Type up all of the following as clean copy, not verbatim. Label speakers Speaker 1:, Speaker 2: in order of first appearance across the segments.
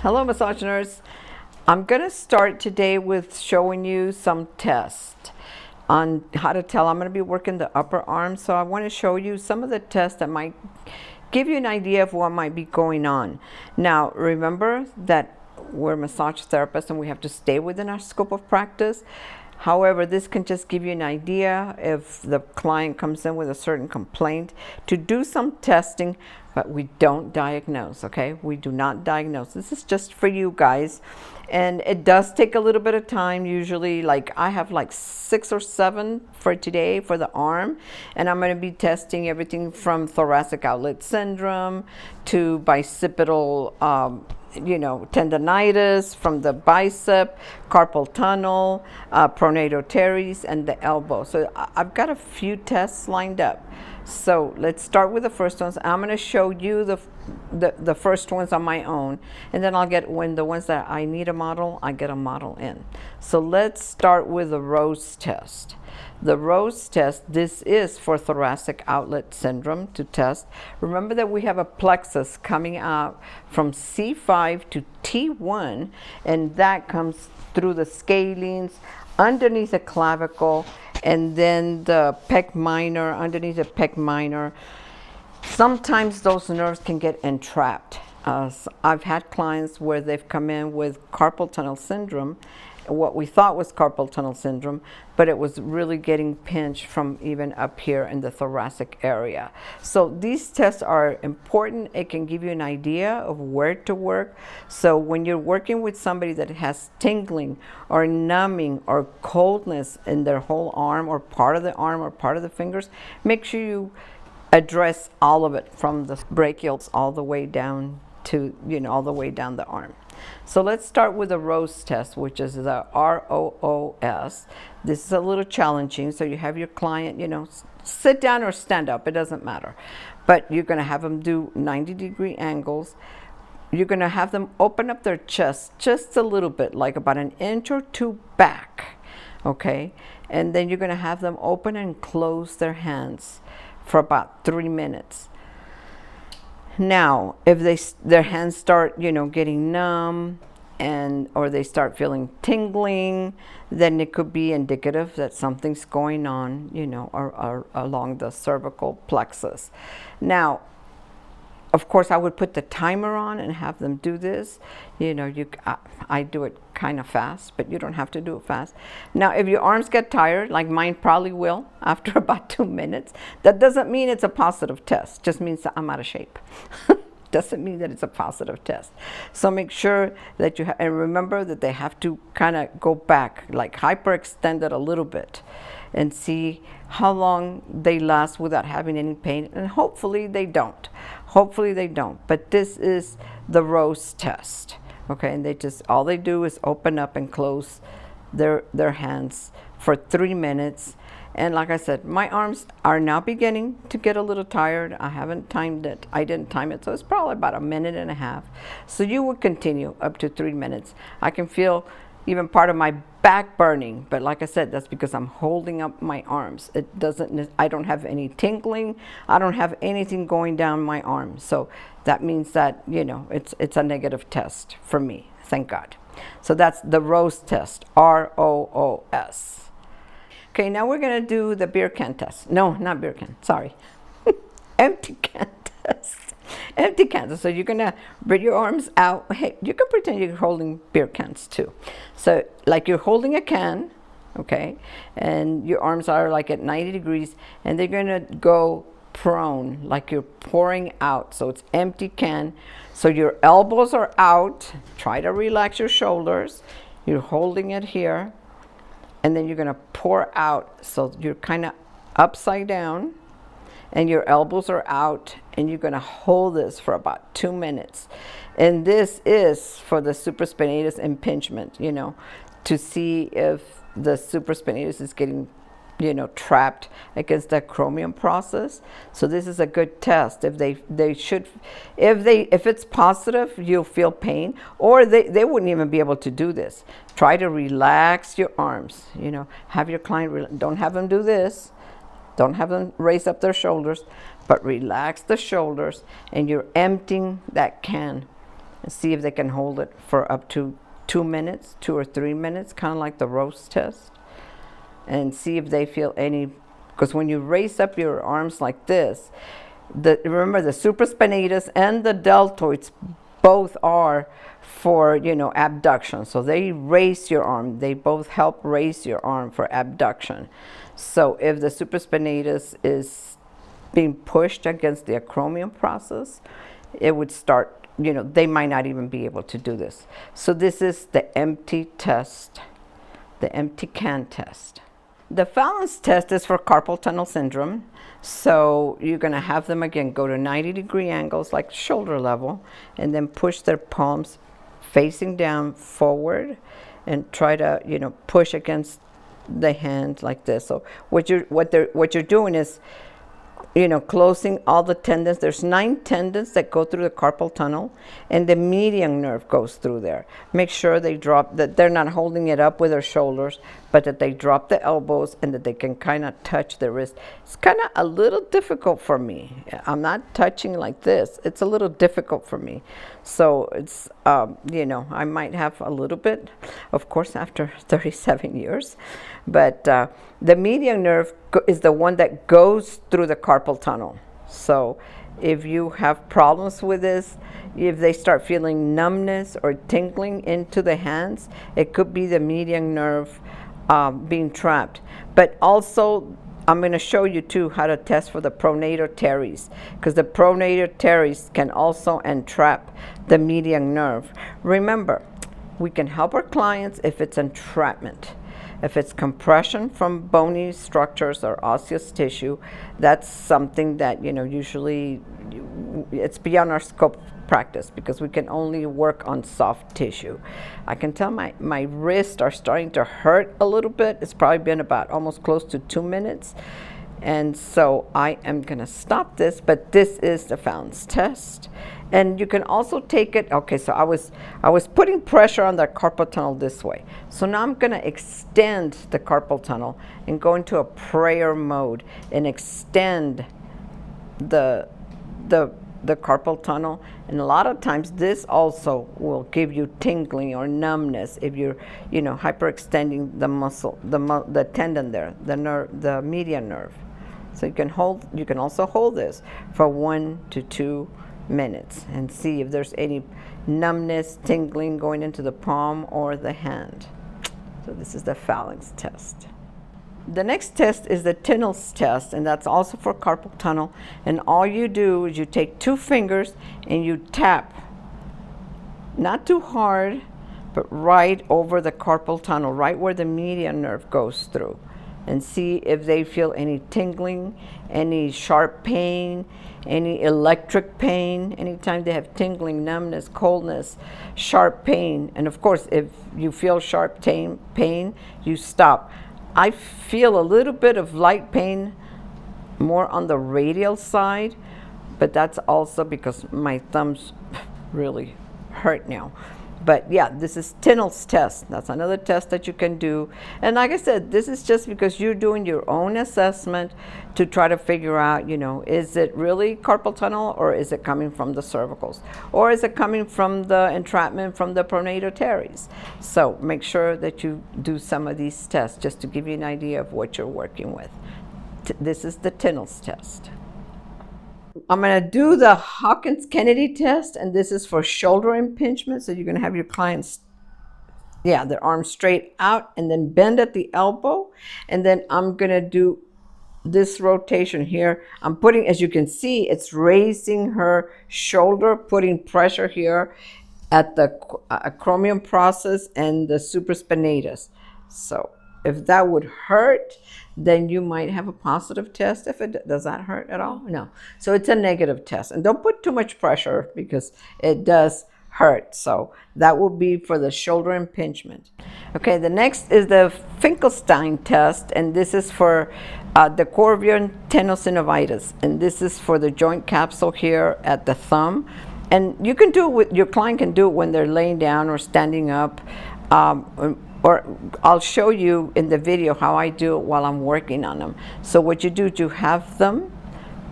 Speaker 1: Hello, massage nerds. I'm going to start today with showing you some tests on how to tell. I'm going to be working the upper arm, so I want to show you some of the tests that might give you an idea of what might be going on. Now, remember that we're massage therapists and we have to stay within our scope of practice. However, this can just give you an idea if the client comes in with a certain complaint to do some testing, but we don't diagnose, okay? We do not diagnose. This is just for you guys. And it does take a little bit of time. Usually, like I have like 6 or 7 for today for the arm. And I'm going to be testing everything from Thoracic Outlet Syndrome to bicipital tendonitis from the bicep, carpal tunnel, pronator teres, and the elbow. So I've got a few tests lined up. So let's start with the first ones. I'm going to show you the first ones on my own, and then I'll get, when the ones that I need a model, I get a model in. So let's start with the Rose test. The Rose test, this is for Thoracic Outlet Syndrome to test. Remember that we have a plexus coming out from C5 to T1, and that comes through the scalenes, underneath the clavicle, and then the pec minor, underneath the pec minor. Sometimes those nerves can get entrapped. I've had clients where they've come in with carpal tunnel syndrome, what we thought was carpal tunnel syndrome, but it was really getting pinched from even up here in the thoracic area. So these tests are important. It can give you an idea of where to work. So when you're working with somebody that has tingling or numbing or coldness in their whole arm or part of the arm or part of the fingers, make sure you address all of it from the brachials all the way down to, all the way down the arm. So let's start with the Rose test, which is the ROOS. This is a little challenging, so you have your client, sit down or stand up, it doesn't matter. But you're going to have them do 90-degree angles. You're going to have them open up their chest just a little bit, like about an inch or 2 back, okay? And then you're going to have them open and close their hands for about 3 minutes. Now, if their hands start, getting numb or they start feeling tingling, then it could be indicative that something's going on, or along the cervical plexus. Now, of course, I would put the timer on and have them do this. I do it kind of fast, but you don't have to do it fast. Now, if your arms get tired, like mine probably will after about 2 minutes, that doesn't mean it's a positive test. Just means that I'm out of shape. Doesn't mean that it's a positive test. So make sure that and remember that they have to kind of go back, like hyperextend it a little bit, and see how long they last without having any pain. And hopefully they don't. Hopefully they don't. But this is the Rose test. Okay, and all they do is open up and close their hands for 3 minutes. And like I said, my arms are now beginning to get a little tired. I haven't timed it. I didn't time it, so it's probably about 1.5 minutes. So you would continue up to 3 minutes. I can feel even part of my back burning, but like I said, that's because I'm holding up my arms. I don't have any tingling. I don't have anything going down my arm. So that means that, it's a negative test for me, thank God. So that's the Rose test, ROOS. Okay, now we're going to do the beer can test. No, not beer can, sorry. Empty can test. Empty cans. So you're going to bring your arms out. Hey, you can pretend you're holding beer cans too. So like you're holding a can, okay, and your arms are like at 90 degrees, and they're going to go prone, like you're pouring out. So it's empty can. So your elbows are out. Try to relax your shoulders. You're holding it here. And then you're going to pour out, so you're kind of upside down, and your elbows are out, and you're going to hold this for about 2 minutes. And this is for the supraspinatus impingement, to see if the supraspinatus is getting, trapped against that chromium process. So this is a good test. If it's positive, you'll feel pain, or they wouldn't even be able to do this. Try to relax your arms. Have your client don't have them do this. Don't have them raise up their shoulders, but relax the shoulders, and you're emptying that can and see if they can hold it for up to 2 minutes, 2 or 3 minutes, kind of like the Rose test, and see if they feel any, because when you raise up your arms like this, remember the supraspinatus and the deltoids both are for, you know, abduction. So they raise your arm. They both help raise your arm for abduction. So if the supraspinatus is being pushed against the acromion process, it would start, you know, they might not even be able to do this. So this is the empty test, the empty can test. The Fallon's test is for carpal tunnel syndrome. So you're going to have them again go to 90-degree angles like shoulder level, and then push their palms facing down forward and try to, you know, push against the hand like this. So what you're doing is, you know, closing all the tendons. There's 9 tendons that go through the carpal tunnel, and the median nerve goes through there. Make sure they drop, that they're not holding it up with their shoulders, but that they drop the elbows and that they can kind of touch the wrist. It's kind of a little difficult for me. I'm not touching like this. It's a little difficult for me. So it's, you know, I might have a little bit, of course, after 37 years. But the median nerve is the one that goes through the carpal tunnel. So if you have problems with this, if they start feeling numbness or tingling into the hands, it could be the median nerve being trapped. But also, I'm going to show you too how to test for the pronator teres, because the pronator teres can also entrap the median nerve. Remember, we can help our clients if it's entrapment. If it's compression from bony structures or osseous tissue, that's something that, you know, usually it's beyond our scope of practice, because we can only work on soft tissue. I can tell my wrists are starting to hurt a little bit. It's probably been about almost close to 2 minutes. And so I am going to stop this, but this is the Fallon's test. And you can also take it, okay, so I was putting pressure on the carpal tunnel this way. So now I'm going to extend the carpal tunnel and go into a prayer mode and extend the carpal tunnel. And a lot of times this also will give you tingling or numbness if you're, you know, hyperextending the muscle, the tendon there, the nerve, the median nerve. So you can also hold this for 1 to 2 minutes and see if there's any numbness, tingling going into the palm or the hand. So this is the Fallon's test. The next test is the Tinel's test, and that's also for carpal tunnel. And all you do is you take 2 fingers and you tap, not too hard, but right over the carpal tunnel, right where the median nerve goes through, and see if they feel any tingling, any sharp pain, any electric pain. Anytime they have tingling, numbness, coldness, sharp pain. And of course, if you feel sharp pain, you stop. I feel a little bit of light pain more on the radial side, but that's also because my thumbs really hurt now. But yeah, this is Tinel's test. That's another test that you can do. And like I said, this is just because you're doing your own assessment to try to figure out, you know, is it really carpal tunnel, or is it coming from the cervicals? Or is it coming from the entrapment from the pronator teres? So make sure that you do some of these tests just to give you an idea of what you're working with. This is the Tinel's test. I'm going to do the Hawkins-Kennedy test, and this is for shoulder impingement. So you're going to have your clients, their arms straight out and then bend at the elbow. And then I'm going to do this rotation here. I'm putting, as you can see, it's raising her shoulder, putting pressure here at the acromion process and the supraspinatus. So if that would hurt, then you might have a positive test. If it does that hurt at all? No. So it's a negative test. And don't put too much pressure because it does hurt. So that will be for the shoulder impingement. Okay, the next is the Finkelstein test, and this is for the Corvian tenosynovitis. And this is for the joint capsule here at the thumb. And you can do it with, your client can do it when they're laying down or standing up. Or I'll show you in the video how I do it while I'm working on them. So what you do is you have them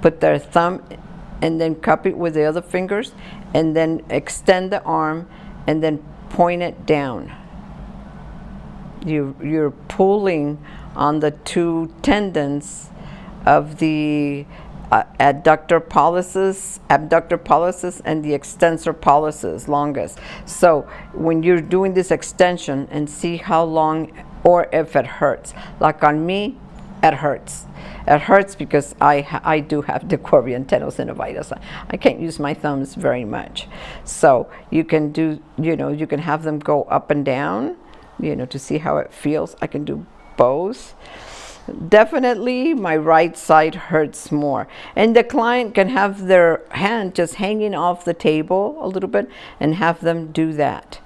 Speaker 1: put their thumb and then cup it with the other fingers, and then extend the arm, and then point it down. You're pulling on the two tendons of the abductor pollicis, and the extensor pollicis longus. So when you're doing this extension, and see how long, or if it hurts. Like on me, it hurts. It hurts because I do have decorvian tenosynovitis. I can't use my thumbs very much. So you can do, you can have them go up and down, to see how it feels. I can do both. Definitely my right side hurts more. And the client can have their hand just hanging off the table a little bit and have them do that.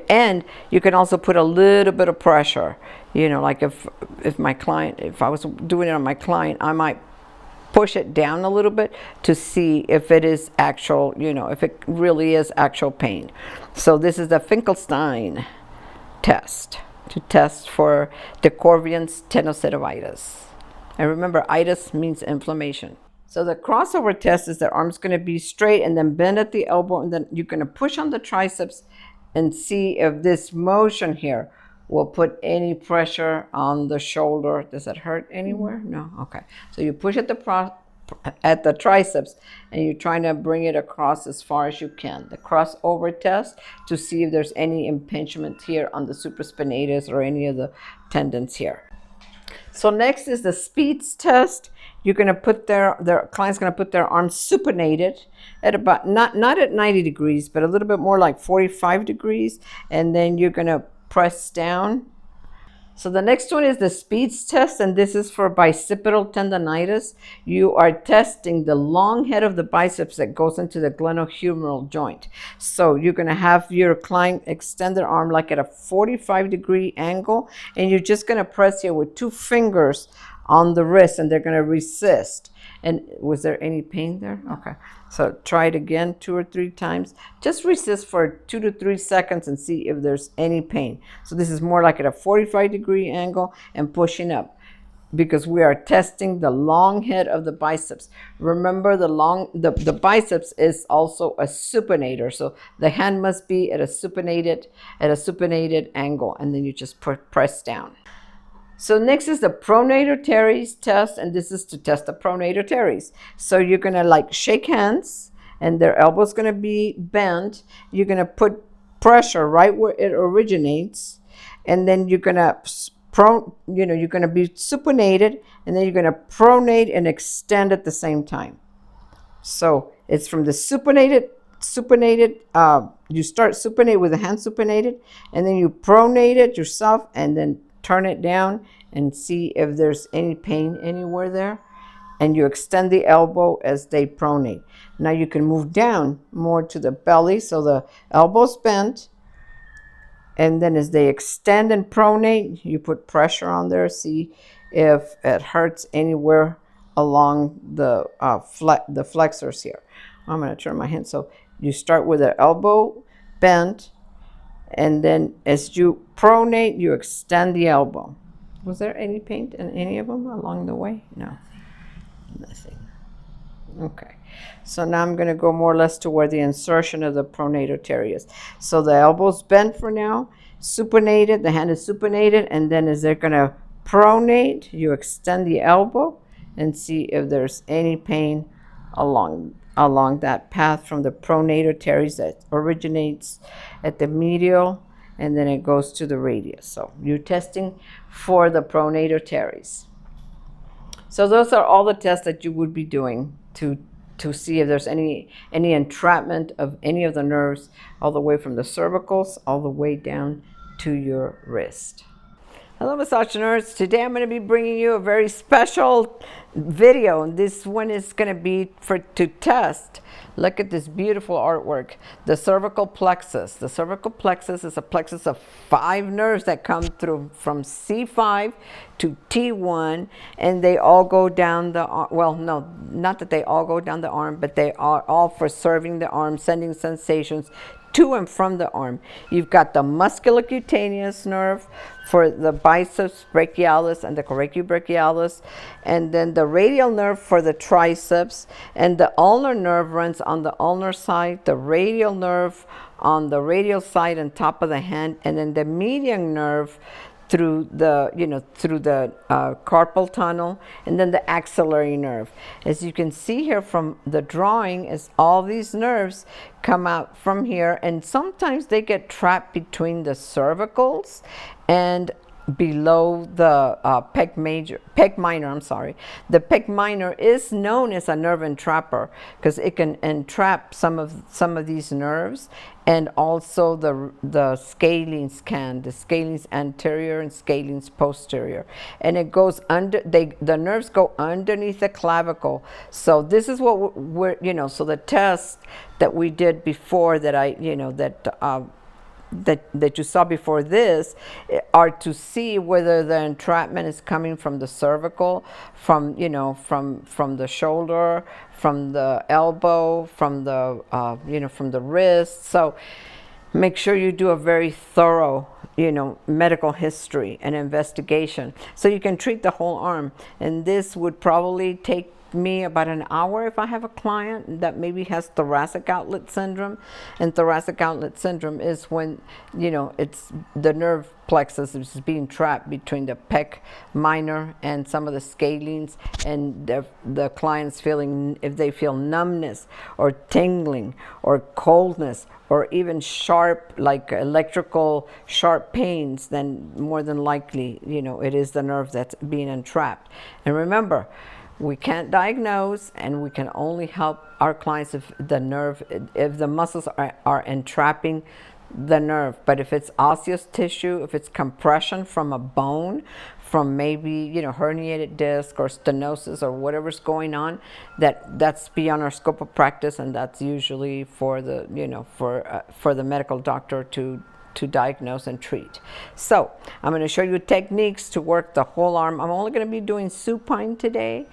Speaker 1: And you can also put a little bit of pressure. Like if I was doing it on my client, I might push it down a little bit to see if it is actual, if it really is actual pain. So this is the Finkelstein test, to test for decorvian tenosynovitis. And remember, itis means inflammation. So the crossover test is the arm's going to be straight and then bend at the elbow, and then you're going to push on the triceps and see if this motion here will put any pressure on the shoulder. Does it hurt anywhere? No? Okay. So you push at the triceps, and you're trying to bring it across as far as you can. The crossover test, to see if there's any impingement here on the supraspinatus or any of the tendons here. So next is the Speeds test. You're going to put their client's going to put their arms supinated at about, not at 90 degrees, but a little bit more like 45 degrees. And then you're going to press down. So the next one is the Speeds test, and this is for bicipital tendonitis. You are testing the long head of the biceps that goes into the glenohumeral joint. So you're going to have your client extend their arm like at a 45-degree angle, and you're just going to press here with two fingers on the wrist, and they're going to resist. And was there any pain there? Okay. So try it again 2 or 3 times. Just resist for 2 to 3 seconds and see if there's any pain. So this is more like at a 45-degree angle and pushing up, because we are testing the long head of the biceps. Remember, the biceps is also a supinator. So the hand must be at a supinated angle, and then you just press down. So next is the pronator teres test, and this is to test the pronator teres. So you're going to like shake hands, and their elbow's going to be bent. You're going to put pressure right where it originates, and then you're going to you're going to be supinated, and then you're going to pronate and extend at the same time. So it's from the supinated, you start supinated with the hand supinated, and then you pronate it yourself, and then turn it down and see if there's any pain anywhere there. And you extend the elbow as they pronate. Now you can move down more to the belly, so the elbow's bent. And then as they extend and pronate, you put pressure on there, see if it hurts anywhere along the flexors here. I'm going to turn my hand. So you start with the elbow bent, and then as you pronate, you extend the elbow. Was there any pain in any of them along the way? No, nothing. Okay, so now I'm going to go more or less to where the insertion of the pronator teres is. So the elbow's bent for now, supinated, the hand is supinated, and then as they're going to pronate, you extend the elbow and see if there's any pain along that path from the pronator teres that originates at the medial, and then it goes to the radius. So you're testing for the pronator teres. So those are all the tests that you would be doing to see if there's any entrapment of any of the nerves, all the way from the cervicals all the way down to your wrist. Hello, massage nerds. Today I'm going to be bringing you a very special video. This one is going to be to test. Look at this beautiful artwork. The cervical plexus. The cervical plexus is a plexus of 5 nerves that come through from C5 to T1, and they all go down the arm. Well, no, not that they all go down the arm, but they are all for serving the arm, sending sensations to and from the arm. You've got the musculocutaneous nerve for the biceps brachialis and the coracobrachialis, and then the radial nerve for the triceps, and the ulnar nerve runs on the ulnar side, the radial nerve on the radial side and top of the hand, and then the median nerve through the carpal tunnel, and then the axillary nerve. As you can see here from the drawing, is all these nerves come out from here, and sometimes they get trapped between the cervicals and below the pec minor. I'm sorry. The pec minor is known as a nerve entrapper because it can entrap some of these nerves, and also the scalenes the scalenes anterior and scalenes posterior, and it goes under. The nerves go underneath the clavicle. So this is what we're so the test that we did before that that you saw before this are to see whether the entrapment is coming from the cervical, from the shoulder, from the elbow, from the from the wrist. So make sure you do a very thorough medical history and investigation so you can treat the whole arm. And this would probably take me about an hour if I have a client that maybe has thoracic outlet syndrome. And thoracic outlet syndrome is when it's the nerve plexus is being trapped between the pec minor and some of the scalenes, and the client's feeling, if they feel numbness or tingling or coldness or even sharp, like electrical sharp pains, then more than likely it is the nerve that's being entrapped. And remember, we can't diagnose, and we can only help our clients if the muscles are entrapping the nerve. But if it's osseous tissue, if it's compression from a bone, from maybe herniated disc or stenosis or whatever's going on, that's beyond our scope of practice, and that's usually for the for the medical doctor to diagnose and treat. So I'm going to show you techniques to work the whole arm. I'm only going to be doing supine today,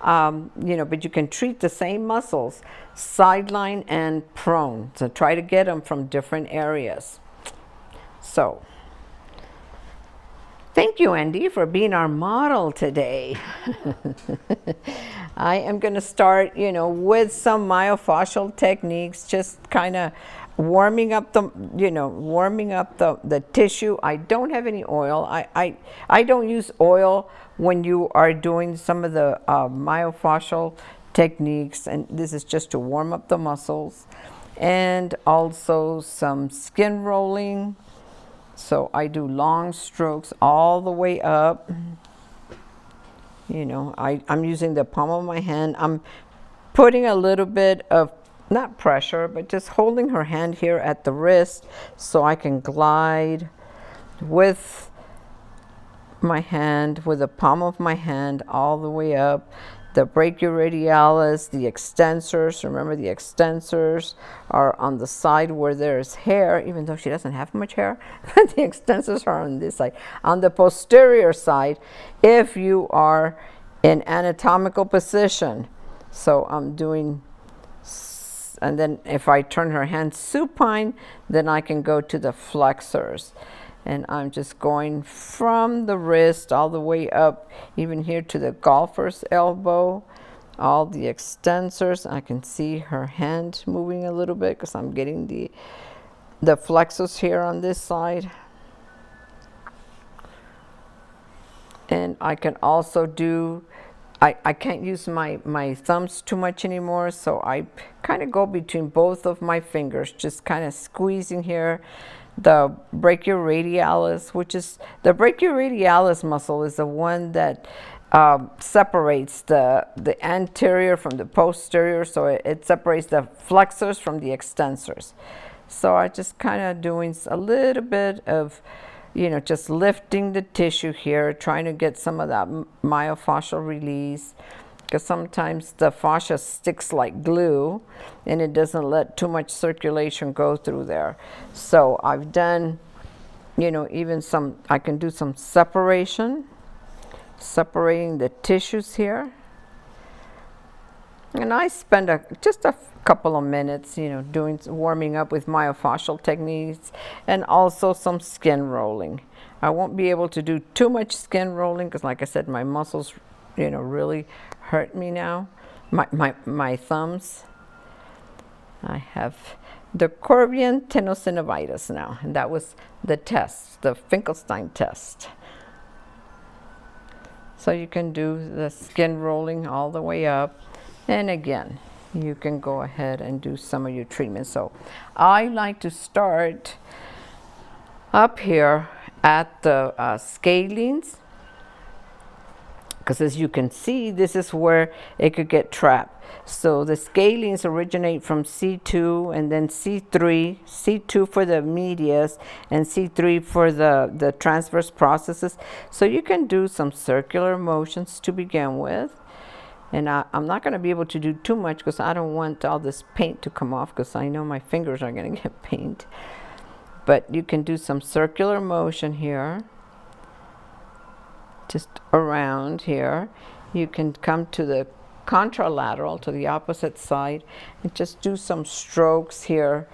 Speaker 1: but you can treat the same muscles, sideline and prone. So try to get them from different areas. So thank you, Andy, for being our model today. I am going to start, with some myofascial techniques, just kind of warming up the tissue. I don't have any oil. I don't use oil when you are doing some of the myofascial techniques, and this is just to warm up the muscles, and also some skin rolling. So I do long strokes all the way up. I'm using the palm of my hand. I'm putting a little bit of, not pressure, but just holding her hand here at the wrist so I can glide with my hand, with the palm of my hand all the way up. The brachioradialis, the extensors, remember the extensors are on the side where there's hair, even though she doesn't have much hair, but the extensors are on this side. On the posterior side, if you are in anatomical position. So I'm doing, and then if I turn her hand supine, then I can go to the flexors. And I'm just going from the wrist all the way up, even here to the golfer's elbow, all the extensors. I can see her hand moving a little bit because I'm getting the flexors here on this side. And I can also do, I can't use my thumbs too much anymore, so I kind of go between both of my fingers, just kind of squeezing here. The brachioradialis, which is the brachioradialis muscle, is the one that separates the anterior from the posterior, so it separates the flexors from the extensors. So I just kind of doing a little bit of, just lifting the tissue here, trying to get some of that myofascial release, because sometimes the fascia sticks like glue and it doesn't let too much circulation go through there. So I've done, even I can do some separating the tissues here. And I spend just a couple of minutes, warming up with myofascial techniques, and also some skin rolling. I won't be able to do too much skin rolling because, like I said, my muscles, really hurt me now. My thumbs. I have the Corbian tenosynovitis now, and that was the test, the Finkelstein test. So you can do the skin rolling all the way up, and again, you can go ahead and do some of your treatments. So I like to start up here at the scalenes, because as you can see, this is where it could get trapped. So the scalenes originate from C2 and then C3, C2 for the medius and C3 for the transverse processes. So you can do some circular motions to begin with. And I'm not going to be able to do too much because I don't want all this paint to come off, because I know my fingers are going to get paint. But you can do some circular motion here, just around here. You can come to the contralateral, to the opposite side, and just do some strokes here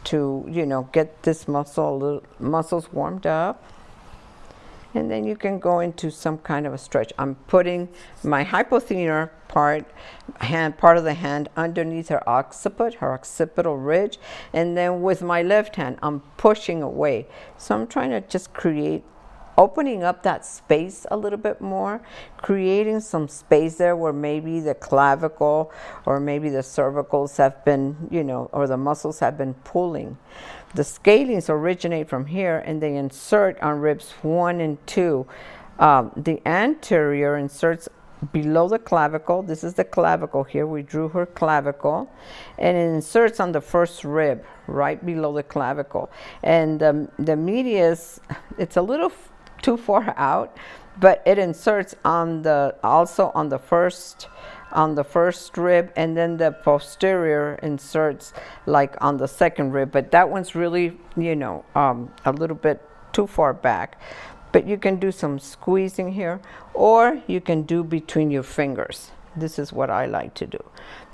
Speaker 1: to, you know, get this muscles warmed up. And then you can go into some kind of a stretch. I'm putting my hypothenar part of the hand underneath her occipital ridge, and then with my left hand I'm pushing away. So I'm trying to just create, opening up that space a little bit more, creating some space there where maybe the clavicle or maybe the cervicals have been, you know, or the muscles have been pulling. The scalenes originate from here and they insert on ribs 1 and 2. The anterior inserts below the clavicle. This is the clavicle here. We drew her clavicle, and it inserts on the first rib right below the clavicle. And the medius, it's a little too far out, but it inserts on also on the first rib, and then the posterior inserts like on the second rib, but that one's really, you know, a little bit too far back. But you can do some squeezing here, or you can do between your fingers. This is what I like to do.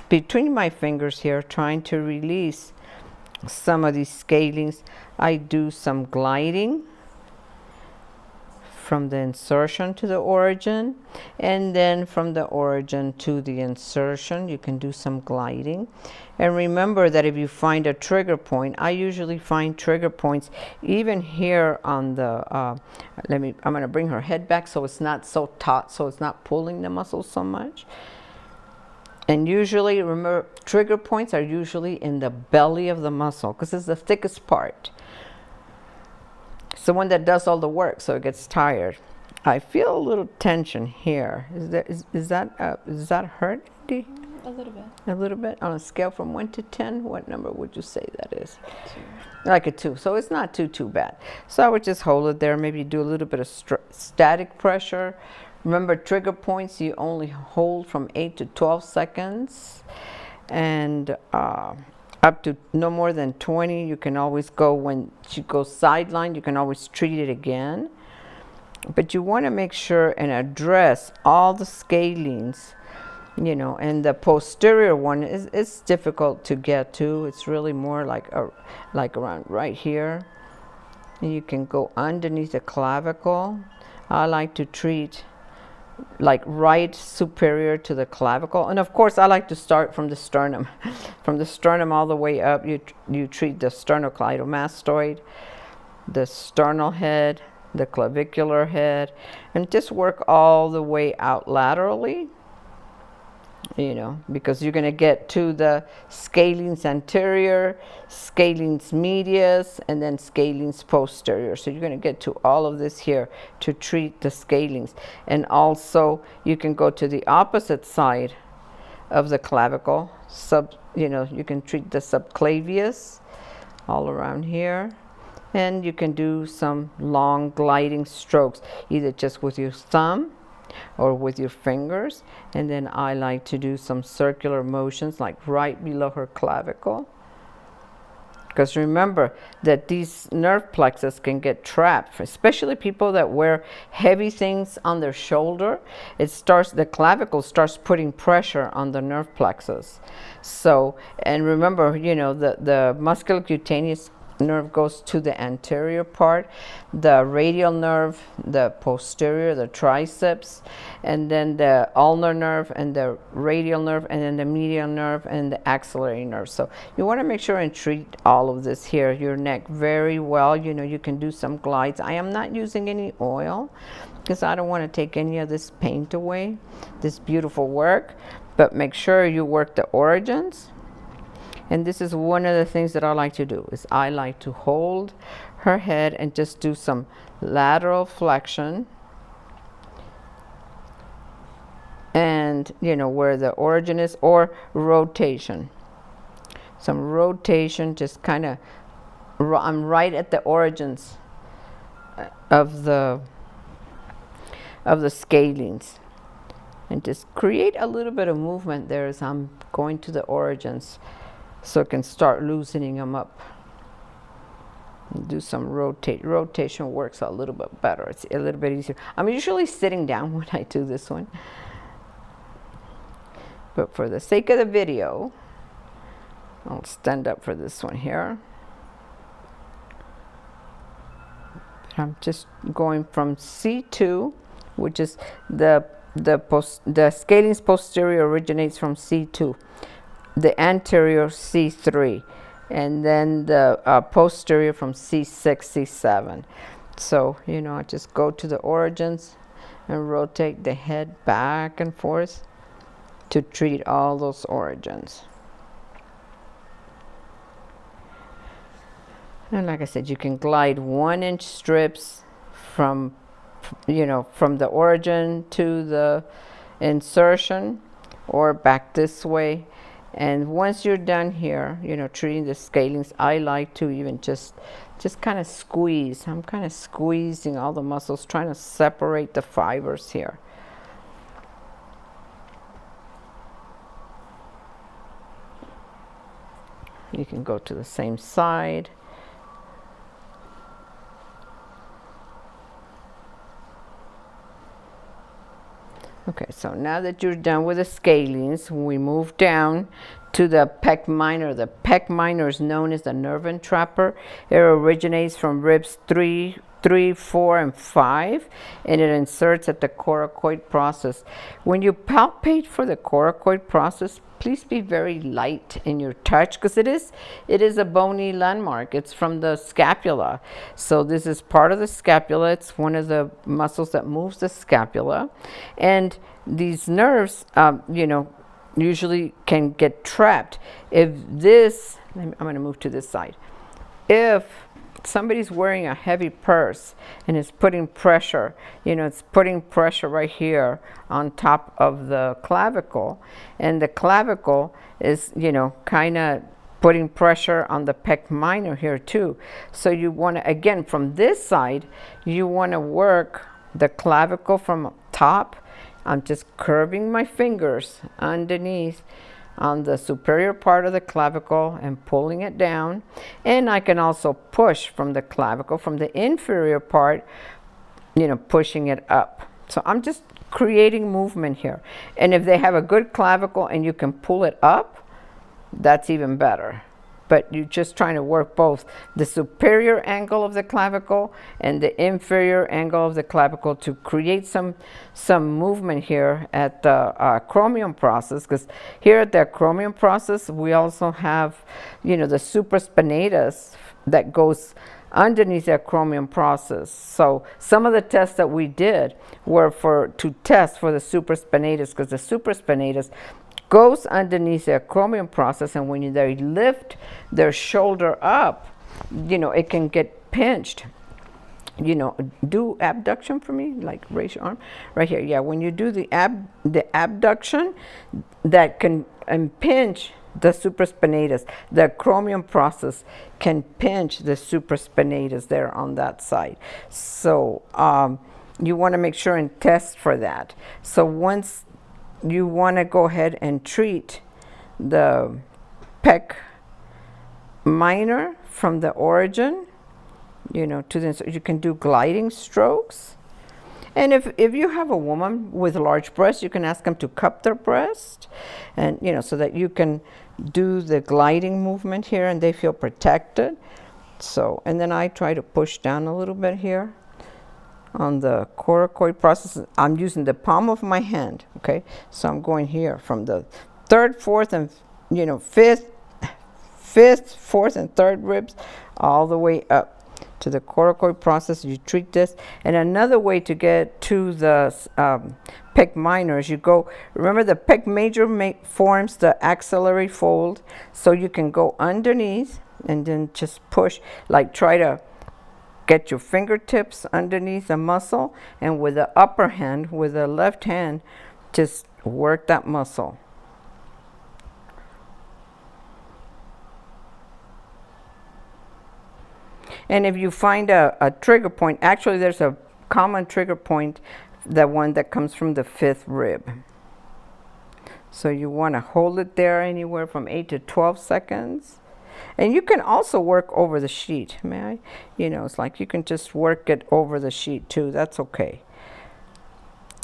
Speaker 1: Between my fingers here, trying to release some of these scalenes, I do some gliding from the insertion to the origin, and then from the origin to the insertion, you can do some gliding. And remember that if you find a trigger point, I usually find trigger points even here on the, I'm gonna bring her head back so it's not so taut, so it's not pulling the muscles so much. And usually, remember, trigger points are usually in the belly of the muscle, because it's the thickest part. It's the one that does all the work, so it gets tired. I feel a little tension here. Is that hurt, Andy?
Speaker 2: A little bit.
Speaker 1: A little bit? On a scale from 1 to 10, what number would you say that is? 2. Like a 2. So it's not too bad. So I would just hold it there, maybe do a little bit of static pressure. Remember, trigger points you only hold from 8 to 12 seconds. And up to no more than 20. You can always go, when she goes sideline, you can always treat it again. But you want to make sure and address all the scalenes, you know, and the posterior one is difficult to get to. It's really more like around right here. And you can go underneath the clavicle. I like to treat like right superior to the clavicle, and of course I like to start from the sternum. From the sternum all the way up, you treat the sternocleidomastoid, the sternal head, the clavicular head, and just work all the way out laterally, you know, because you're going to get to the scalenes anterior, scalenes medius, and then scalenes posterior. So you're going to get to all of this here to treat the scalenes. And also you can go to the opposite side of the clavicle, you know, you can treat the subclavius all around here. And you can do some long gliding strokes, either just with your thumb or with your fingers. And then I like to do some circular motions like right below her clavicle, because remember that these nerve plexus can get trapped, especially people that wear heavy things on their shoulder. The clavicle starts putting pressure on the nerve plexus. So, and remember, you know, the musculocutaneous nerve goes to the anterior part, the radial nerve, the posterior, the triceps, and then the ulnar nerve and the radial nerve, and then the medial nerve and the axillary nerve. So you want to make sure and treat all of this here, your neck, very well. You know, you can do some glides. I am not using any oil because I don't want to take any of this paint away, this beautiful work, but make sure you work the origins. And this is one of the things that I like to do, is I like to hold her head and just do some lateral flexion. And, you know, where the origin is, or rotation. Some rotation, just kind of, I'm right at the origins of the scalenes. And just create a little bit of movement there as I'm going to the origins, so I can start loosening them up. Do some rotation works a little bit better. It's a little bit easier. I'm usually sitting down when I do this one, but for the sake of the video, I'll stand up for this one here. I'm just going from C2, which is the scalenes posterior originates from C2, the anterior C3, and then the posterior from C6, C7. So, you know, I just go to the origins and rotate the head back and forth to treat all those origins. And like I said, you can glide 1-inch strips from, you know, from the origin to the insertion, or back this way. And once you're done here, you know, treating the scalenes, I like to even just kind of squeeze. I'm kind of squeezing all the muscles, trying to separate the fibers here. You can go to the same side. Okay, so now that you're done with the scalenes, we move down to the pec minor. The pec minor is known as the nerve entrapper. It originates from ribs 3, 4, and 5, and it inserts at the coracoid process. When you palpate for the coracoid process, please be very light in your touch, because it is a bony landmark. It's from the scapula. So this is part of the scapula. It's one of the muscles that moves the scapula. And these nerves, you know, usually can get trapped. If this, I'm going to move to this side. If somebody's wearing a heavy purse and it's putting pressure, you know, it's putting pressure right here on top of the clavicle, and the clavicle is, you know, kind of putting pressure on the pec minor here too. So you want to, again, from this side, you want to work the clavicle from top. I'm just curving my fingers underneath on the superior part of the clavicle and pulling it down. And I can also push from the clavicle, from the inferior part, you know, pushing it up. So I'm just creating movement here. And if they have a good clavicle and you can pull it up, that's even better. But you're just trying to work both the superior angle of the clavicle and the inferior angle of the clavicle to create some movement here at the acromion process. Because here at the acromion process, we also have, you know, the supraspinatus that goes underneath the acromion process. So some of the tests that we did were to test for the supraspinatus, because the supraspinatus goes underneath the acromion process, and when they lift their shoulder up, you know, it can get pinched. You know, do abduction for me, like raise your arm right here. Yeah, when you do the abduction, that can impinge the supraspinatus. The acromion process can pinch the supraspinatus there on that side. So you want to make sure and test for that. So once you want to go ahead and treat the pec minor from the origin, you know, to the, you can do gliding strokes. And if you have a woman with large breasts, you can ask them to cup their breast, and, you know, so that you can do the gliding movement here and they feel protected. So, and then I try to push down a little bit here on the coracoid process. I'm using the palm of my hand, okay? So I'm going here from the third, fourth, and fifth, fourth, and third ribs, all the way up to the coracoid process. You treat this. And another way to get to the pec minor is you go, remember the pec major forms the axillary fold, so you can go underneath and then just push, like try to get your fingertips underneath the muscle, and with the upper hand, with the left hand, just work that muscle. And if you find a trigger point, actually there's a common trigger point, the one that comes from the fifth rib. So you want to hold it there anywhere from 8 to 12 seconds. And you can also work over the sheet, may I? It's like you can just work it over the sheet too, that's okay.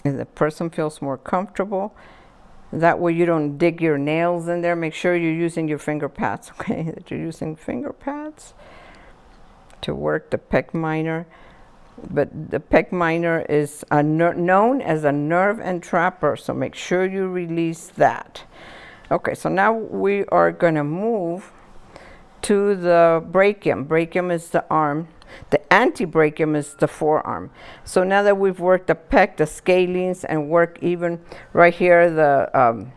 Speaker 1: If the person feels more comfortable, that way you don't dig your nails in there. Make sure you're using your finger pads, okay? That you're using finger pads to work the pec minor. But the pec minor is known as a nerve entrapper, so make sure you release that. Okay, so now we are going to move to the brachium. Brachium is the arm. The antebrachium is the forearm. So now that we've worked the pec, the scalenes, and work even right here, the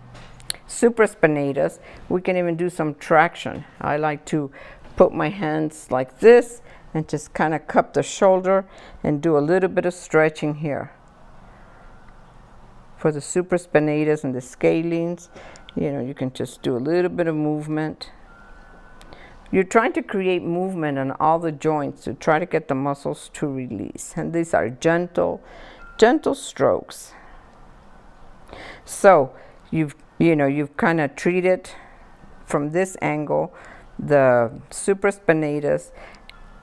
Speaker 1: supraspinatus, we can even do some traction. I like to put my hands like this and just kind of cup the shoulder and do a little bit of stretching here. For the supraspinatus and the scalenes, you can just do a little bit of movement. You're trying to create movement on all the joints to try to get the muscles to release. And these are gentle strokes. So you've kind of treated from this angle the supraspinatus,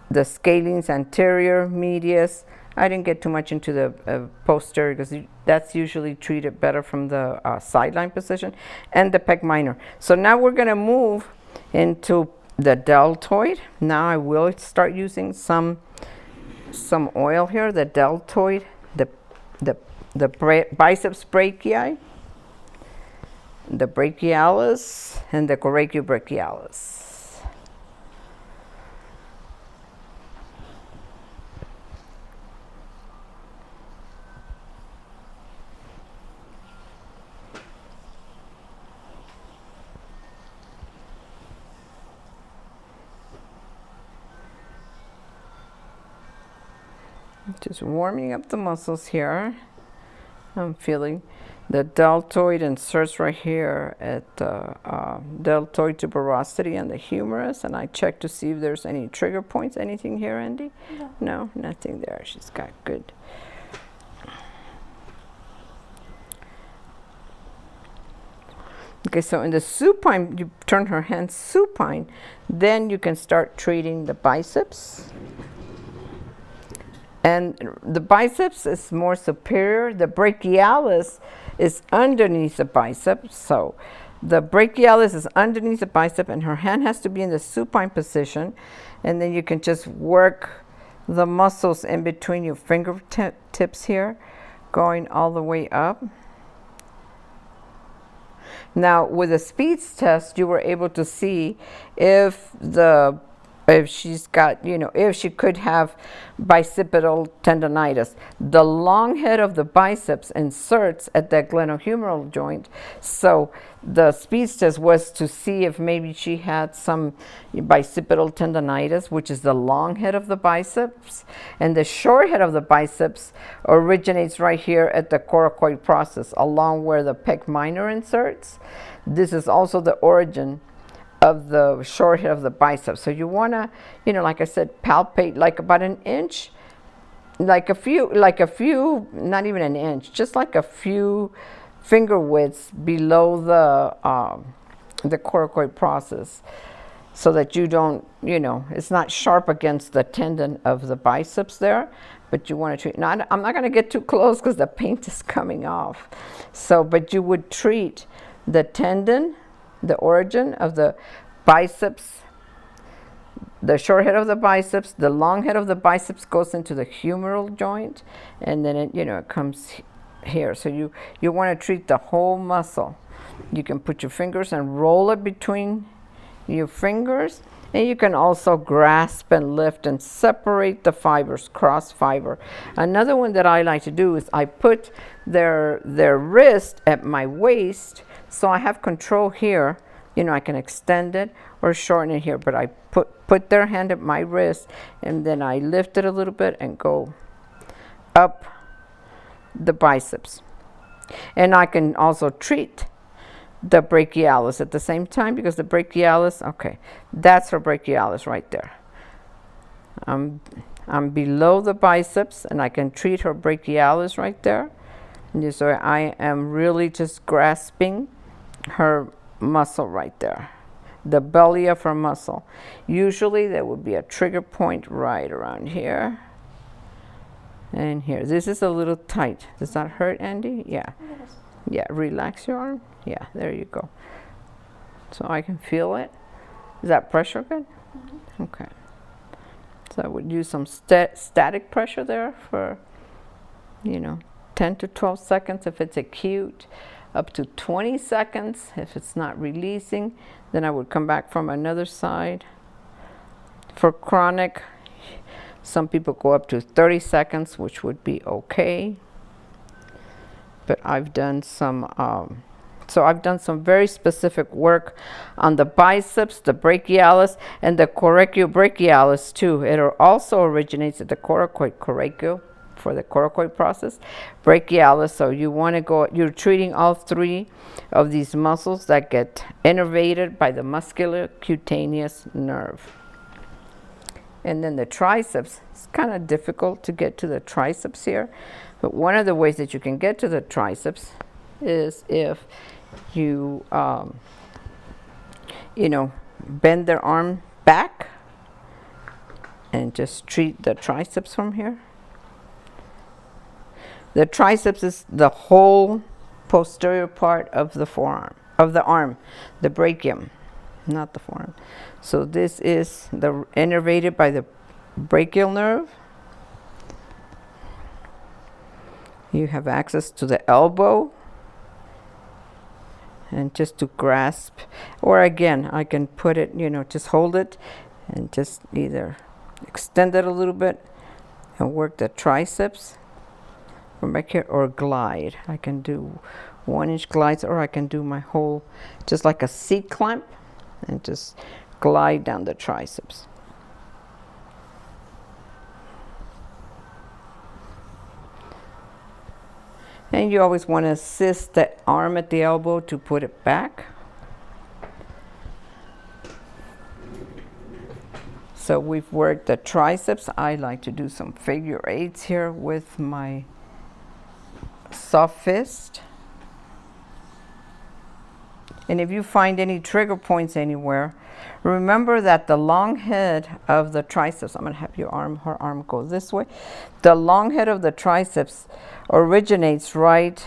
Speaker 1: the scalenes anterior, medius. I didn't get too much into the posterior because that's usually treated better from the sideline position, and the pec minor. So now we're going to move into the deltoid. Now I will start using some oil here. The deltoid, the biceps brachii, the brachialis, and the coracobrachialis. Just warming up the muscles here. I'm feeling the deltoid inserts right here at the deltoid tuberosity and the humerus, and I check to see if there's any trigger points. Anything here, Andy? No, nothing there. She's got good. Okay, so in the supine, you turn her hand supine, then you can start treating the biceps. And the biceps is more superior. The brachialis is underneath the biceps. So the brachialis is underneath the bicep, and her hand has to be in the supine position. And then you can just work the muscles in between your fingertips here, going all the way up. Now, with the speeds test, you were able to see if she's got, if she could have bicipital tendonitis. The long head of the biceps inserts at that glenohumeral joint. So the speeds test was to see if maybe she had some bicipital tendonitis, which is the long head of the biceps. And the short head of the biceps originates right here at the coracoid process, along where the pec minor inserts. This is also the origin of the short head of the biceps. So you want to, like I said, palpate like about an inch, like a few, not even an inch, just like a few finger widths below the coracoid process, so that you don't, it's not sharp against the tendon of the biceps there, but you want to treat. Now, I'm not going to get too close because the paint is coming off. So, but you would treat the tendon, the origin of the biceps, the short head of the biceps, the long head of the biceps goes into the humeral joint, and then it, it comes here. So you want to treat the whole muscle. You can put your fingers and roll it between your fingers, and you can also grasp and lift and separate the fibers, cross fiber. Another one that I like to do is I put their wrist at my waist, so I have control here. I can extend it or shorten it here, but I put their hand at my wrist, and then I lift it a little bit and go up the biceps. And I can also treat the brachialis at the same time, because the brachialis, okay, that's her brachialis right there. I'm below the biceps, and I can treat her brachialis right there. And so I am really just grasping her muscle right there, the belly of her muscle. Usually there would be a trigger point right around here and here. This is a little tight. Does that hurt, Andy? Yeah.
Speaker 2: Yes.
Speaker 1: Yeah, relax your arm. Yeah, there you go. So I can feel it. Is that pressure good? Mm-hmm. Okay. So I would use some static pressure there for, 10 to 12 seconds if it's acute, up to 20 seconds if it's not releasing. Then I would come back from another side. For chronic, some people go up to 30 seconds, which would be okay. But I've done some very specific work on the biceps, the brachialis, and the coracobrachialis too. It also originates at the coracoid for the coracoid process, brachialis. So you want to go, you're treating all three of these muscles that get innervated by the muscular cutaneous nerve. And then the triceps, it's kind of difficult to get to the triceps here, but one of the ways that you can get to the triceps is if you, bend their arm back and just treat the triceps from here. The triceps is the whole posterior part of the forearm, of the arm, the brachium, not the forearm. So this is the innervated by the brachial nerve. You have access to the elbow, and just to grasp, or again, I can put it, just hold it and just either extend it a little bit and work the triceps from back here, or glide. I can do 1-inch glides, or I can do my whole, just like a seat clamp, and just glide down the triceps. And you always want to assist the arm at the elbow to put it back. So we've worked the triceps. I like to do some figure eights here with my soft fist. And if you find any trigger points anywhere, remember that the long head of the triceps, I'm going to have her arm go this way. The long head of the triceps originates right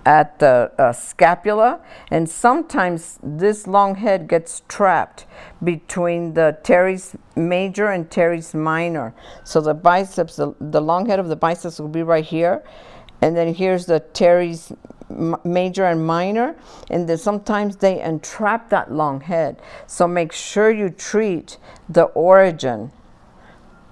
Speaker 1: at the scapula, and sometimes this long head gets trapped between the teres major and teres minor. So the biceps, the long head of the biceps will be right here, and then here's the teres major and minor, and then sometimes they entrap that long head. So make sure you treat the origin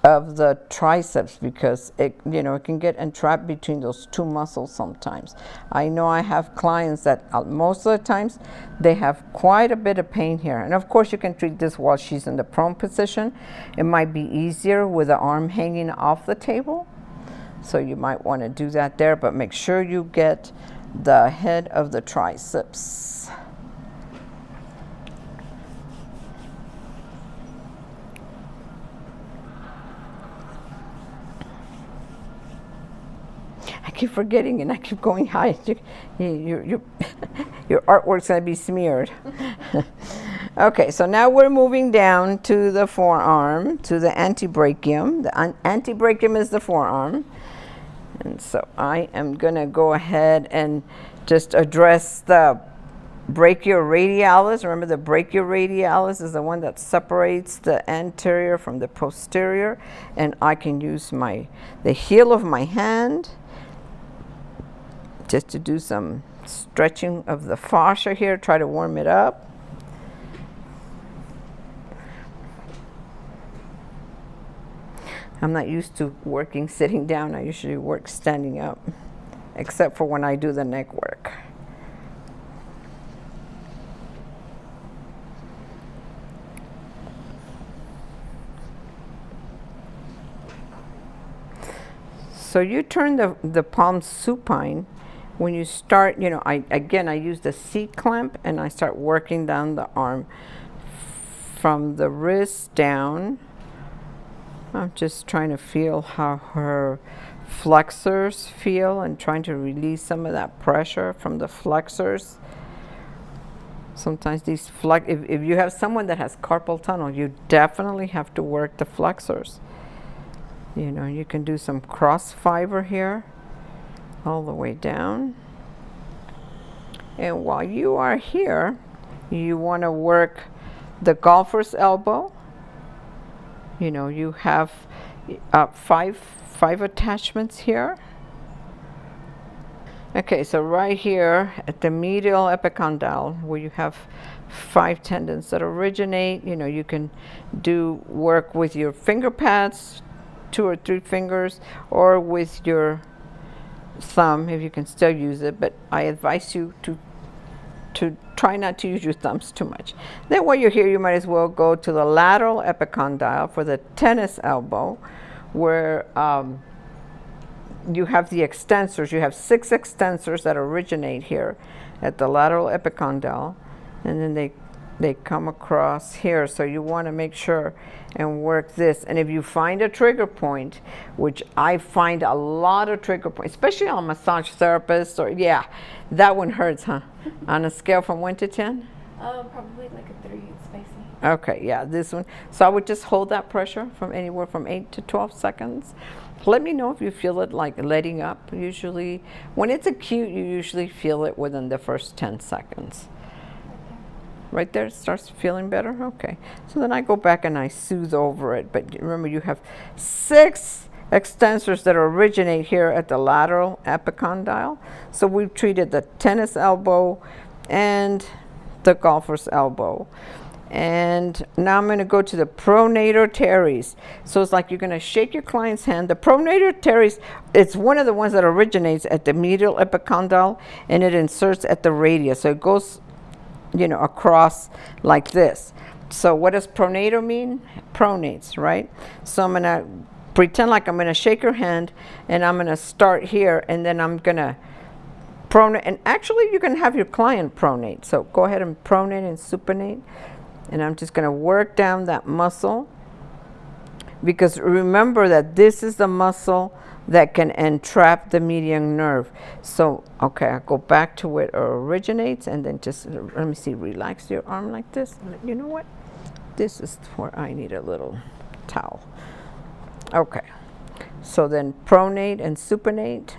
Speaker 1: of the triceps, because it can get entrapped between those two muscles sometimes. I know I have clients that most of the times they have quite a bit of pain here, and of course you can treat this while she's in the prone position. It might be easier with the arm hanging off the table, so you might want to do that there, but make sure you get the head of the triceps. I keep forgetting and I keep going high. Your artwork's going to be smeared. Okay, so now we're moving down to the forearm, to the antebrachium. The antebrachium is the forearm. And so I am going to go ahead and just address the brachioradialis. Remember, the brachioradialis is the one that separates the anterior from the posterior, and I can use the heel of my hand just to do some stretching of the fascia here, try to warm it up. I'm not used to working sitting down. I usually work standing up, except for when I do the neck work. So you turn the palm supine. When you start, I use the C-clamp and I start working down the arm from the wrist down. I'm just trying to feel how her flexors feel and trying to release some of that pressure from the flexors. Sometimes these if you have someone that has carpal tunnel, you definitely have to work the flexors. You can do some cross fiber here all the way down. And while you are here, you want to work the golfer's elbow. You have five attachments here. Okay, so right here at the medial epicondyle, where you have 5 tendons that originate, you can do work with your finger pads, 2 or 3 fingers, or with your thumb if you can still use it, but I advise you to try not to use your thumbs too much. Then while you're here, you might as well go to the lateral epicondyle for the tennis elbow, where you have the extensors. You have 6 extensors that originate here at the lateral epicondyle, and then they come across here. So you want to make sure and work this. And if you find a trigger point, which I find a lot of trigger points, especially on massage therapists, or that one hurts, huh? On a scale from 1 to 10?
Speaker 2: Probably like a 3. It's spicy.
Speaker 1: Okay, yeah, this one. So I would just hold that pressure from anywhere from 8 to 12 seconds. Let me know if you feel it like letting up. Usually, when it's acute, you usually feel it within the first 10 seconds. Right there, it starts feeling better? Okay. So then I go back and I soothe over it. But remember, you have 6 extensors that originate here at the lateral epicondyle. So we've treated the tennis elbow and the golfer's elbow. And now I'm going to go to the pronator teres. So it's like you're going to shake your client's hand. The pronator teres, it's one of the ones that originates at the medial epicondyle, and it inserts at the radius. So it goes across like this. So what does pronator mean? Pronates, right? So I'm going to pretend like I'm going to shake your hand, and I'm going to start here, and then I'm going to pronate. And actually, you can have your client pronate. So go ahead and pronate and supinate. And I'm just going to work down that muscle, because remember that this is the muscle that can entrap the median nerve. So, okay, I'll go back to where it originates, and then just, let me see, relax your arm like this. You know what? This is where I need a little towel. Okay, so then pronate and supinate.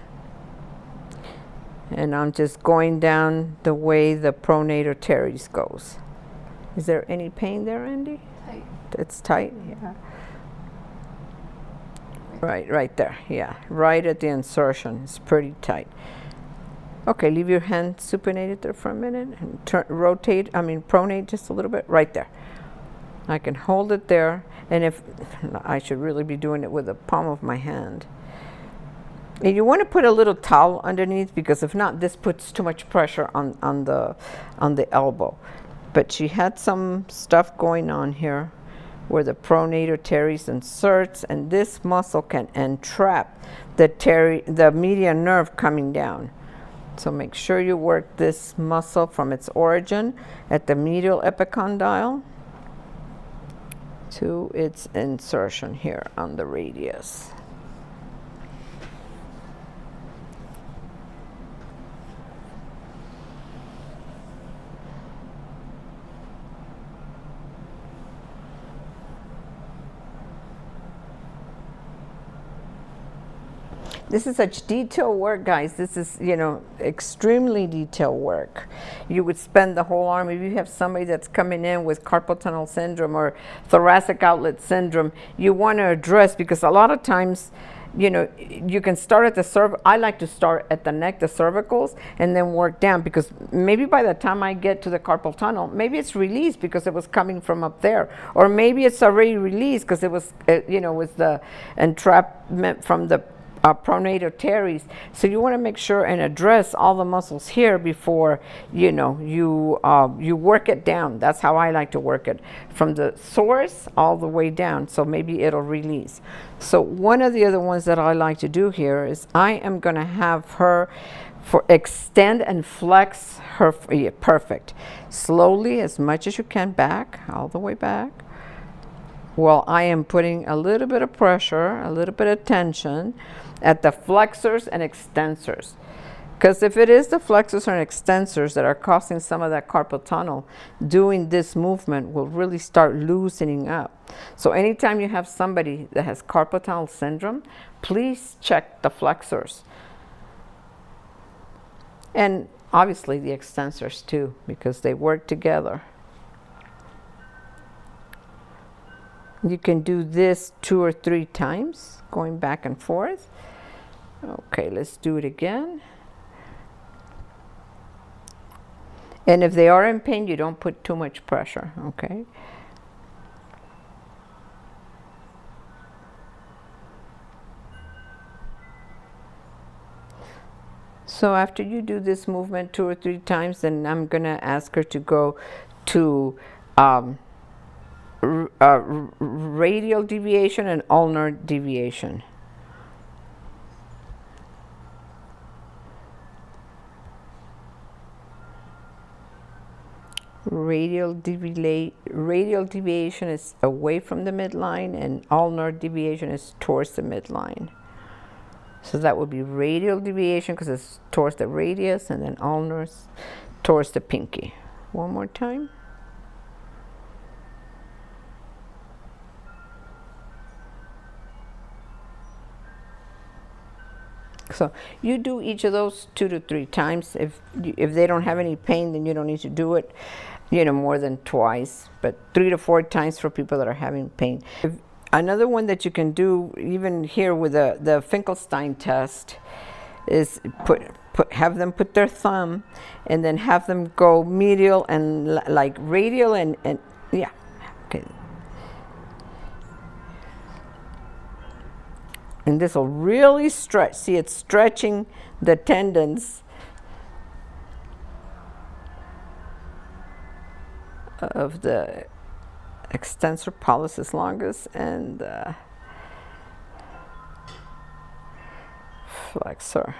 Speaker 1: And I'm just going down the way the pronator teres goes. Is there any pain there, Andy?
Speaker 2: Tight.
Speaker 1: It's tight, yeah. Right there, yeah. Right at the insertion. It's pretty tight. Okay, leave your hand supinated there for a minute and pronate just a little bit. Right there. I can hold it there, and if I should really be doing it with the palm of my hand. And you want to put a little towel underneath, because if not, this puts too much pressure on the elbow. But she had some stuff going on here where the pronator teres inserts, and this muscle can entrap the median nerve coming down. So make sure you work this muscle from its origin at the medial epicondyle to its insertion here on the radius. This is such detailed work, guys. This is, you know, extremely detailed work. You would spend the whole arm. If you have somebody that's coming in with carpal tunnel syndrome or thoracic outlet syndrome, you want to address, because a lot of times, you know, you can start at the I like to start at the neck, the cervicals, and then work down, because maybe by the time I get to the carpal tunnel, maybe it's released because it was coming from up there, or maybe it's already released because it was, you know, was the entrapment from the pronator teres. So you want to make sure and address all the muscles here before, you know, you work it down. That's how I like to work it, from the source all the way down, so maybe it'll release. So one of the other ones that I like to do here is I am going to have her for extend and flex her. Yeah, perfect. Slowly, as much as you can, back, all the way back. Well, I am putting a little bit of pressure, a little bit of tension at the flexors and extensors. Because if it is the flexors and extensors that are causing some of that carpal tunnel, doing this movement will really start loosening up. So anytime you have somebody that has carpal tunnel syndrome, please check the flexors. And obviously the extensors too, because they work together. You can do this 2 or 3 times, going back and forth. Okay, let's do it again. And if they are in pain, you don't put too much pressure, okay? So after you do this movement 2 or 3 times, then I'm gonna ask her to go to radial deviation and ulnar deviation. Radial deviation is away from the midline, and ulnar deviation is towards the midline. So that would be radial deviation because it's towards the radius, and then ulnar towards the pinky. One more time. So you do each of those 2 to 3 times. If they don't have any pain, then you don't need to do it, you know, more than twice, but 3 to 4 times for people that are having pain. Another one that you can do, even here with the Finkelstein test, is have them put their thumb, and then have them go medial and like radial and yeah, okay. And this will really stretch. See, it's stretching the tendons of the extensor pollicis longus and flexor.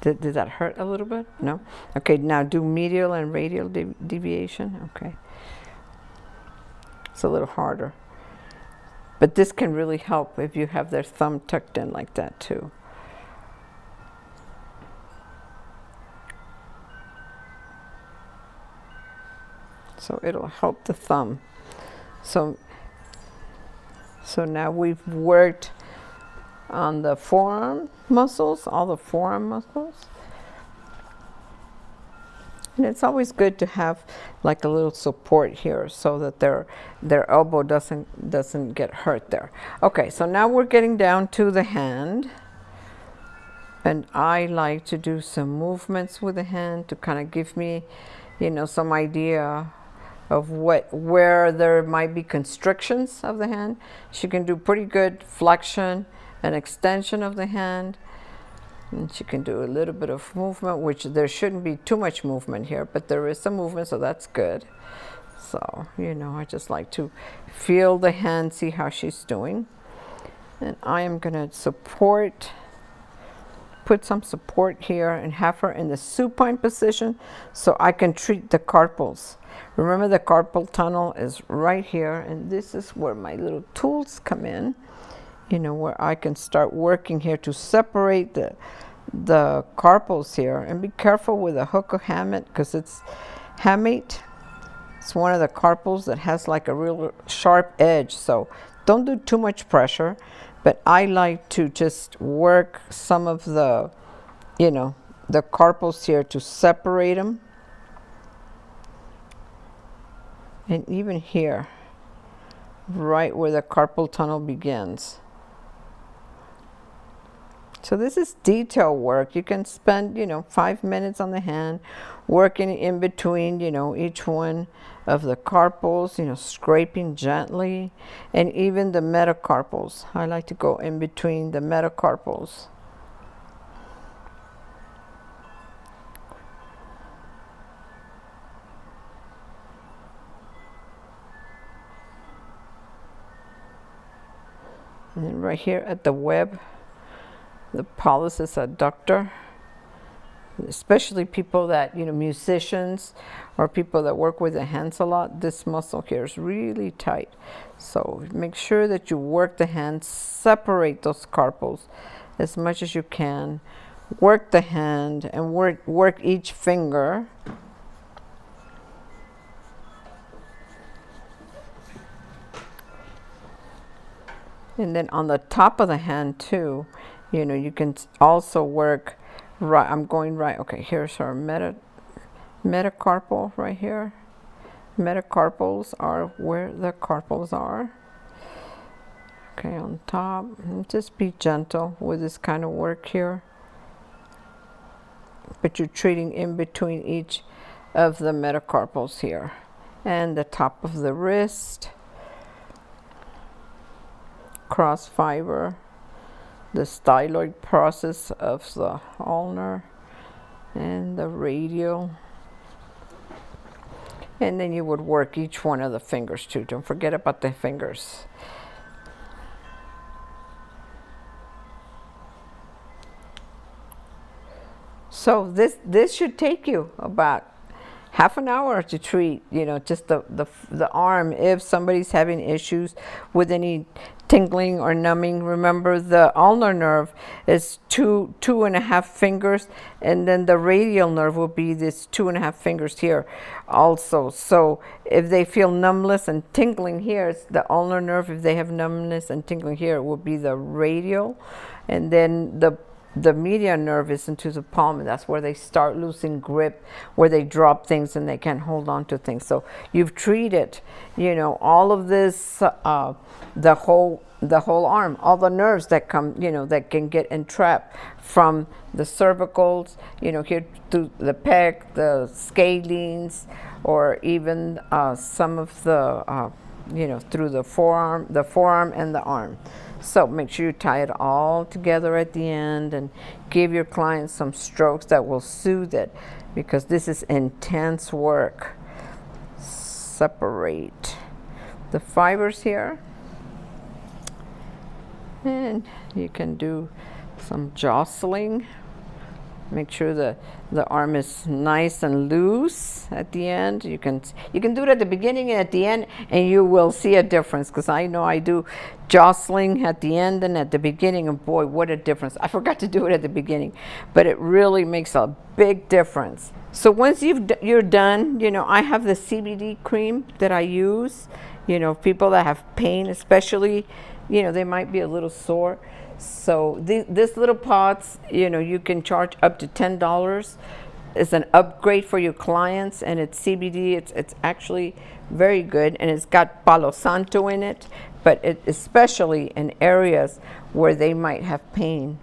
Speaker 1: Did that hurt a little bit? No? Okay, now do medial and radial deviation. Okay. It's a little harder. But this can really help if you have their thumb tucked in like that too. So it'll help the thumb. So now we've worked on the forearm muscles, all the forearm muscles. And it's always good to have like a little support here so that their elbow doesn't get hurt there. Okay, so now we're getting down to the hand. And I like to do some movements with the hand to kind of give me, you know, some idea of where there might be constrictions of the hand. She can do pretty good flexion and extension of the hand. And she can do a little bit of movement, which there shouldn't be too much movement here, but there is some movement, so that's good. So, you know, I just like to feel the hand, see how she's doing. And I am going to put some support here and have her in the supine position so I can treat the carpals. Remember, the carpal tunnel is right here, and this is where my little tools come in. You know, where I can start working here to separate the carpals here. And be careful with a hook or hamate, because it's hamate. It's one of the carpals that has like a real sharp edge. So don't do too much pressure. But I like to just work some of the, the carpals here to separate them. And even here, right where the carpal tunnel begins. So this is detail work. You can spend, 5 minutes on the hand, working in between, each one of the carpals, scraping gently, and even the metacarpals. I like to go in between the metacarpals. And then right here at the web, the pollicis adductor, especially people that, musicians or people that work with the hands a lot, this muscle here is really tight. So make sure that you work the hands, separate those carpals as much as you can. Work the hand and work each finger. And then on the top of the hand too, you can also work right. I'm going right. Okay, here's our metacarpal right here. Metacarpals are where the carpals are. Okay, on top. And just be gentle with this kind of work here. But you're treating in between each of the metacarpals here. And the top of the wrist. Cross fiber, the styloid process of the ulnar, and the radial. And then you would work each one of the fingers too. Don't forget about the fingers. So this should take you about half an hour to treat, just the arm. If somebody's having issues with any tingling or numbing, remember the ulnar nerve is two and a half fingers, and then the radial nerve will be this 2.5 fingers here also. So if they feel numbness and tingling here, it's the ulnar nerve. If they have numbness and tingling here, it will be the radial, and then the median nerve is into the palm, and that's where they start losing grip, where they drop things and they can't hold on to things. So you've treated, all of this, the whole arm, all the nerves that come, that can get entrapped from the cervicals, here to the pec, the scalenes, or even some of the, through the forearm and the arm. So make sure you tie it all together at the end and give your client some strokes that will soothe it, because this is intense work. Separate the fibers here. And you can do some jostling. Make sure the arm is nice and loose at the end. You can do it at the beginning and at the end, and you will see a difference, because I know I do jostling at the end and at the beginning, and boy, what a difference. I forgot to do it at the beginning, but it really makes a big difference. So once you're done, I have the CBD cream that I use. People that have pain, especially, they might be a little sore. So this little pots, you can charge up to $10. It's an upgrade for your clients, and it's CBD. It's actually very good, and it's got Palo Santo in it, but especially in areas where they might have pain.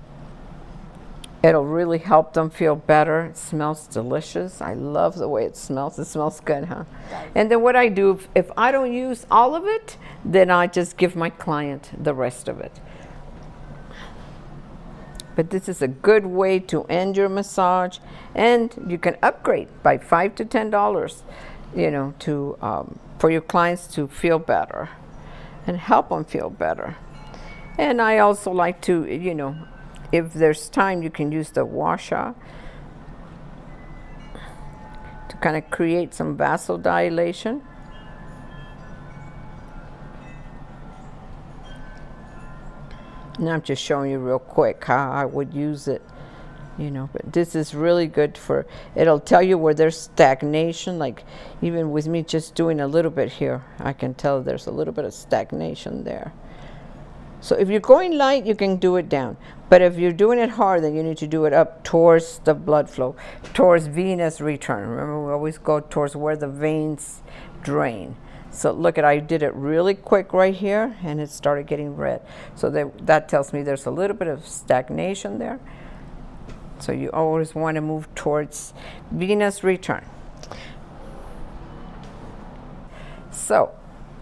Speaker 1: It'll really help them feel better. It smells delicious. I love the way it smells. It smells good, huh? And then what I do, if I don't use all of it, then I just give my client the rest of it. But this is a good way to end your massage, and you can upgrade by $5 to $10, for your clients to feel better and help them feel better. And I also like to, if there's time, you can use the washa to kind of create some vasodilation. And I'm just showing you real quick how I would use it, but this is really good it'll tell you where there's stagnation. Like even with me just doing a little bit here, I can tell there's a little bit of stagnation there. So if you're going light, you can do it down. But if you're doing it hard, then you need to do it up towards the blood flow, towards venous return. Remember, we always go towards where the veins drain. So look at, I did it really quick right here, and it started getting red. So that tells me there's a little bit of stagnation there. So you always want to move towards venous return. So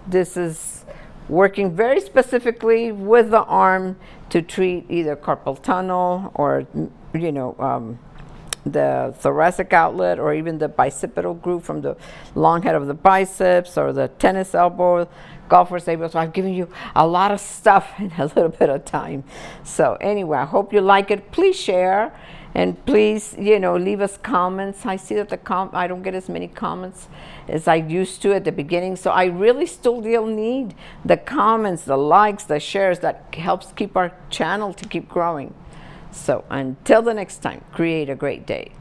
Speaker 1: this is working very specifically with the arm to treat either carpal tunnel or, you know, the thoracic outlet, or even the bicipital groove from the long head of the biceps, or the tennis elbow, golfer's elbow. So I've given you a lot of stuff in a little bit of time. So anyway, I hope you like it. Please share, and please, you know, leave us comments. I see that I don't get as many comments as I used to at the beginning. So I really still need the comments, the likes, the shares. That helps keep our channel to keep growing. So until the next time, create a great day.